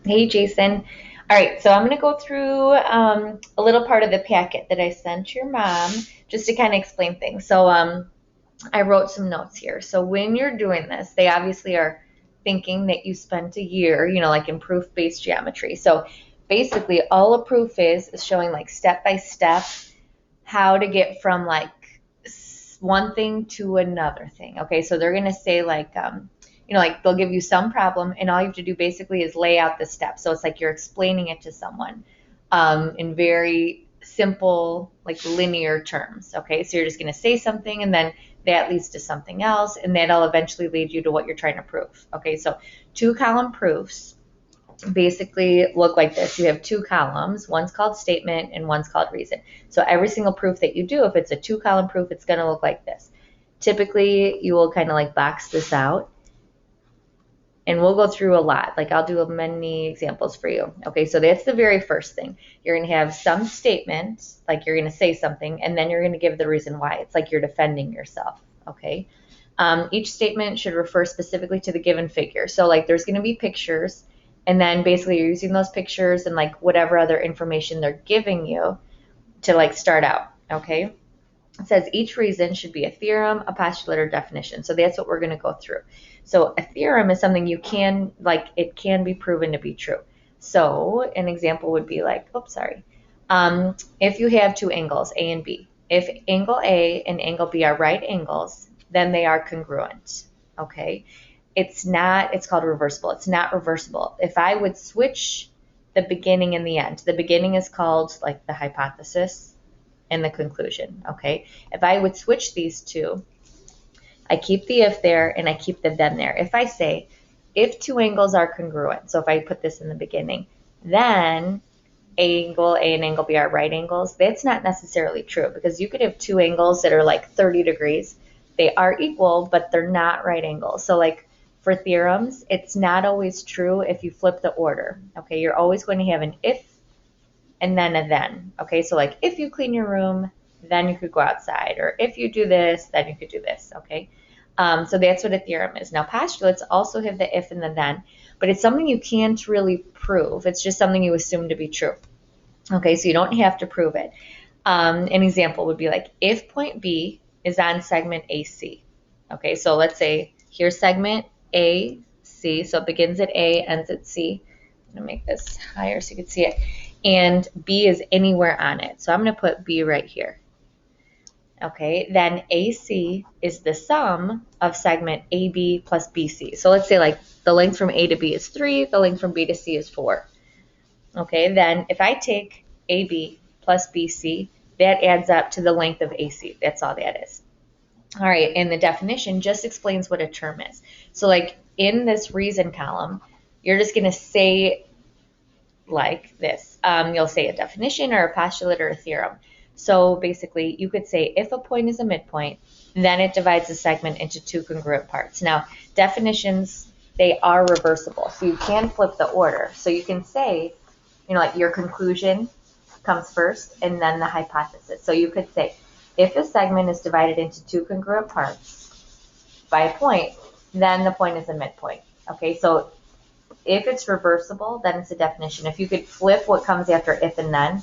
Hey, Jason. All right, so I'm going to go through a little part of the packet that I sent your mom just to kind of explain things. So I wrote some notes here. So when you're doing this, they obviously are thinking that you spent a year, like in proof-based geometry. So basically, all a proof is showing like step by step how to get from like one thing to another thing. Okay, so they're going to say like like they'll give you some problem and all you have to do basically is lay out the steps. So it's like you're explaining it to someone in very simple, like linear terms. Okay, so you're just going to say something and then that leads to something else and that'll eventually lead you to what you're trying to prove. Okay, so two column proofs basically look like this. You have two columns. One's called statement and one's called reason. So every single proof that you do, if it's a two column proof, it's going to look like this. Typically, you will kind of like box this out and we'll go through a lot. Like I'll do many examples for you. Okay, so that's the very first thing. You're going to have some statement, like you're going to say something, and then you're going to give the reason why. It's like you're defending yourself. Okay. Each statement should refer specifically to the given figure. So like there's going to be pictures, and then basically you're using those pictures and like whatever other information they're giving you to like start out. Okay. It says each reason should be a theorem, a postulate, or definition. So that's what we're going to go through. So a theorem is something you can, like, it can be proven to be true. So an example would be like, oops, sorry. If you have two angles, A and B, if angle A and angle B are right angles, then they are congruent. Okay. It's called reversible. It's not reversible. If I would switch the beginning and the end, the beginning is called like the hypothesis and the conclusion. Okay. If I would switch these two, I keep the if there and I keep the then there. If I say, if two angles are congruent, so if I put this in the beginning, then angle A and angle B are right angles, that's not necessarily true because you could have two angles that are like 30 degrees. They are equal, but they're not right angles. So like for theorems, it's not always true if you flip the order. Okay, you're always going to have an if and then a then. Okay, so like if you clean your room, then you could go outside, or if you do this, then you could do this. Okay, so that's what a theorem is. Now postulates also have the if and the then, but it's something you can't really prove. It's just something you assume to be true. Okay, so you don't have to prove it. An example would be like if point B is on segment AC. Okay, so let's say here's segment AC, so it begins at A, ends at C. I'm gonna make this higher so you can see it. And B is anywhere on it. So I'm gonna put B right here. Okay, then AC is the sum of segment AB plus BC. So let's say like the length from A to B is 3, the length from B to C is 4. Okay, then if I take AB plus BC, that adds up to the length of AC. That's all that is. All right, and the definition just explains what a term is. So like in this reason column, you're just going to say like this. You'll say a definition or a postulate or a theorem. So basically, you could say if a point is a midpoint, then it divides the segment into two congruent parts. Now, definitions, they are reversible. So you can flip the order. So you can say, like your conclusion comes first and then the hypothesis. So you could say, if a segment is divided into two congruent parts by a point, then the point is a midpoint. Okay, so if it's reversible, then it's a definition. If you could flip what comes after if and then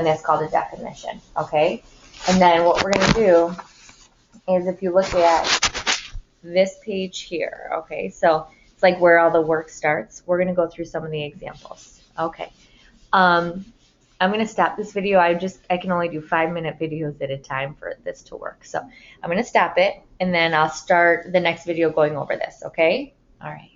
that's called a definition. Okay, and then what we're going to do is if you look at this page here, okay, so it's like where all the work starts. We're going to go through some of the examples. Okay. I'm going to stop this video. I can only do 5-minute videos at a time for this to work. So I'm going to stop it and then I'll start the next video going over this. Okay. All right.